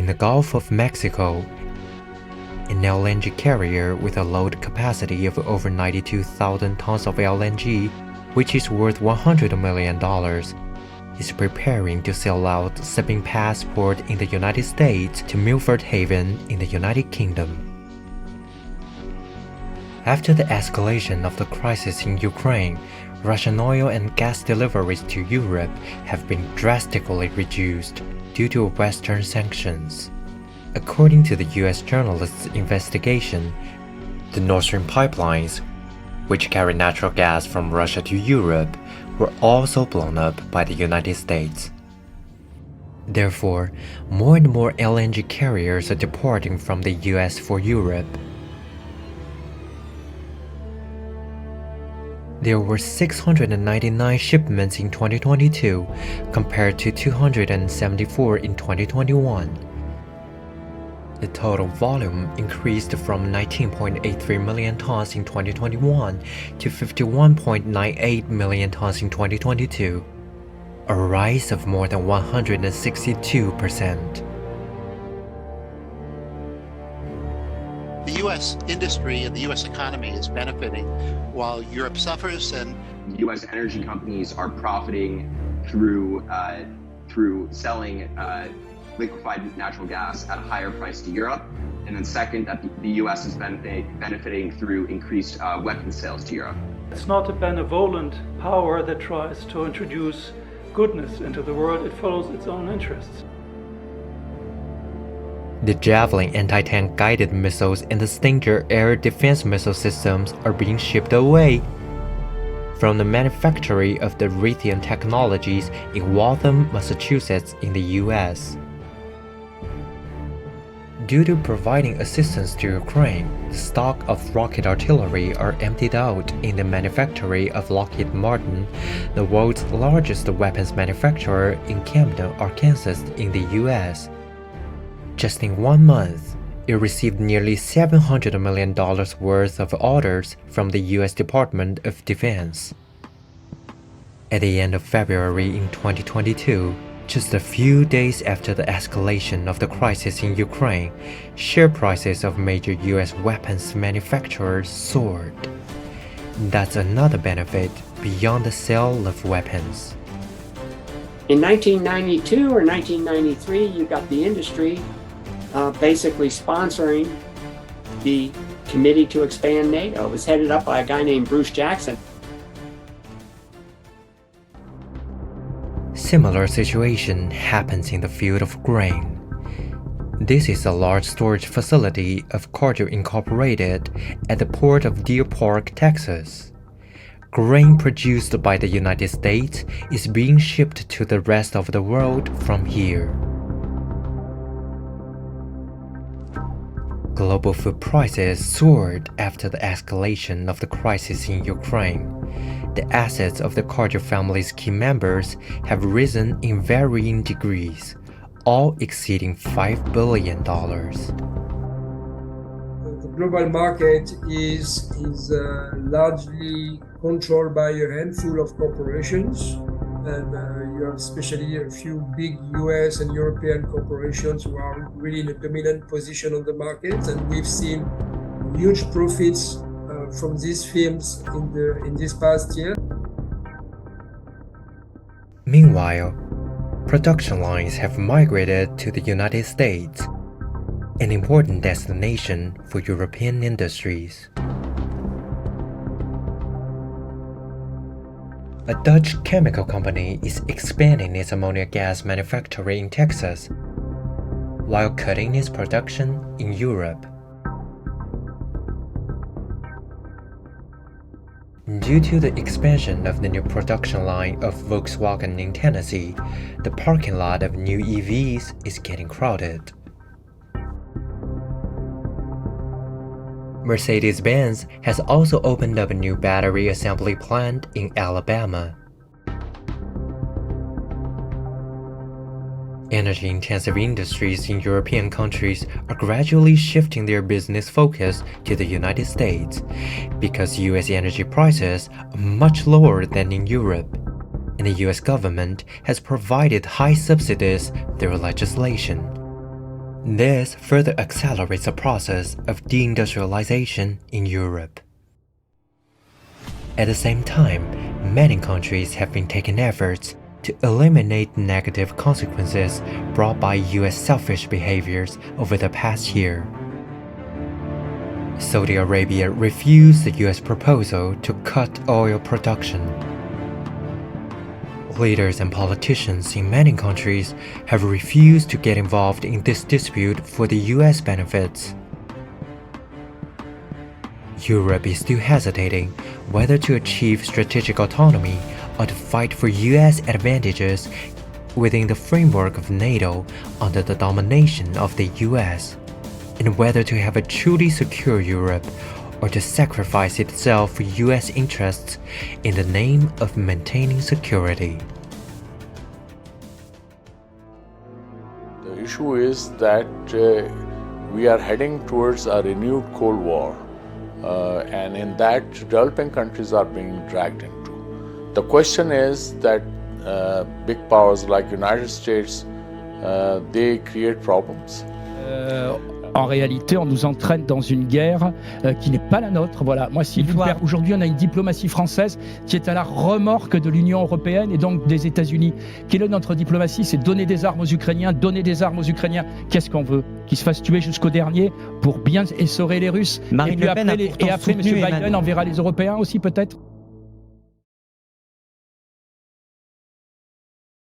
In the Gulf of Mexico, an LNG carrier with a load capacity of over 92,000 tons of LNG, which is worth $100 million, is preparing to sell out shipping passport in the United States to Milford Haven in the United Kingdom. After the escalation of the crisis in Ukraine, Russian oil and gas deliveries to Europe have been drastically reduced due to Western sanctions. According to the US journalist's investigation, the Nord Stream pipelines, which carry natural gas from Russia to Europe, were also blown up by the United States. Therefore, more and more LNG carriers are departing from the US for Europe. There were 699 shipments in 2022 compared to 274 in 2021. The total volume increased from 19.83 million tons in 2021 to 51.98 million tons in 2022, a rise of more than 162%. The U.S. industry and the U.S. economy is benefiting while Europe suffers, and U.S. energy companies are profiting through selling liquefied natural gas at a higher price to Europe. And then second, that the U.S. is benefiting through increased weapons sales to Europe. It's not a benevolent power that tries to introduce goodness into the world. It follows its own interests. The Javelin anti-tank guided missiles and the Stinger air defense missile systems are being shipped away from the manufacturing of the Raytheon Technologies in Waltham, Massachusetts in the U.S. Due to providing assistance to Ukraine, the stock of rocket artillery are emptied out in the manufactory of Lockheed Martin, the world's largest weapons manufacturer in Camden, Arkansas in the U.S. Just in 1 month, it received nearly $700 million worth of orders from the U.S. Department of Defense. At the end of February in 2022, just a few days after the escalation of the crisis in Ukraine, share prices of major U.S. weapons manufacturers soared. That's another benefit beyond the sale of weapons. In 1992 or 1993, you got the industry basically sponsoring the Committee to Expand NATO. It was headed up by a guy named Bruce Jackson. Similar situation happens in the field of grain. This is a large storage facility of Cargill Incorporated at the port of Deer Park, Texas. Grain produced by the United States is being shipped to the rest of the world from here. Global food prices soared after the escalation of the crisis in Ukraine. The assets of the Cargill family's key members have risen in varying degrees, all exceeding $5 billion. The global market is largely controlled by a handful of corporations, and you have especially a few big US and European corporations who are really in a dominant position on the market, and we've seen huge profits from these firms in this past year. Meanwhile, production lines have migrated to the United States, an important destination for European industries. A Dutch chemical company is expanding its ammonia gas manufacturing in Texas, while cutting its production in Europe. Due to the expansion of the new production line of Volkswagen in Tennessee, the parking lot of new EVs is getting crowded. Mercedes-Benz has also opened up a new battery assembly plant in Alabama. Energy-intensive industries in European countries are gradually shifting their business focus to the United States because US energy prices are much lower than in Europe, and the US government has provided high subsidies through legislation. This further accelerates the process of deindustrialization in Europe. At the same time, many countries have been taking efforts to eliminate negative consequences brought by US selfish behaviors over the past year. Saudi Arabia refused the US proposal to cut oil production. Leaders and politicians in many countries have refused to get involved in this dispute for the US benefits. Europe is still hesitating whether to achieve strategic autonomy or to fight for US advantages within the framework of NATO under the domination of the US, and whether to have a truly secure Europe or to sacrifice itself for US interests in the name of maintaining security. The issue is that we are heading towards a renewed Cold War, and in that developing countries are being dragged into. The question is that big powers like United States, they create problems. En réalité, on nous entraîne dans une guerre qui n'est pas la nôtre. Voilà. Moi, aujourd'hui, on a une diplomatie française qui est à la remorque de l'Union européenne et donc des États-Unis. Quelle est notre diplomatie? C'est donner des armes aux Ukrainiens, donner des armes aux Ukrainiens. Qu'est-ce qu'on veut? Qu'ils se fassent tuer jusqu'au dernier pour bien essorer les Russes. Marine Le Pen a pourtant et après, M. soutenu Biden enverra les Européens aussi, peut-être?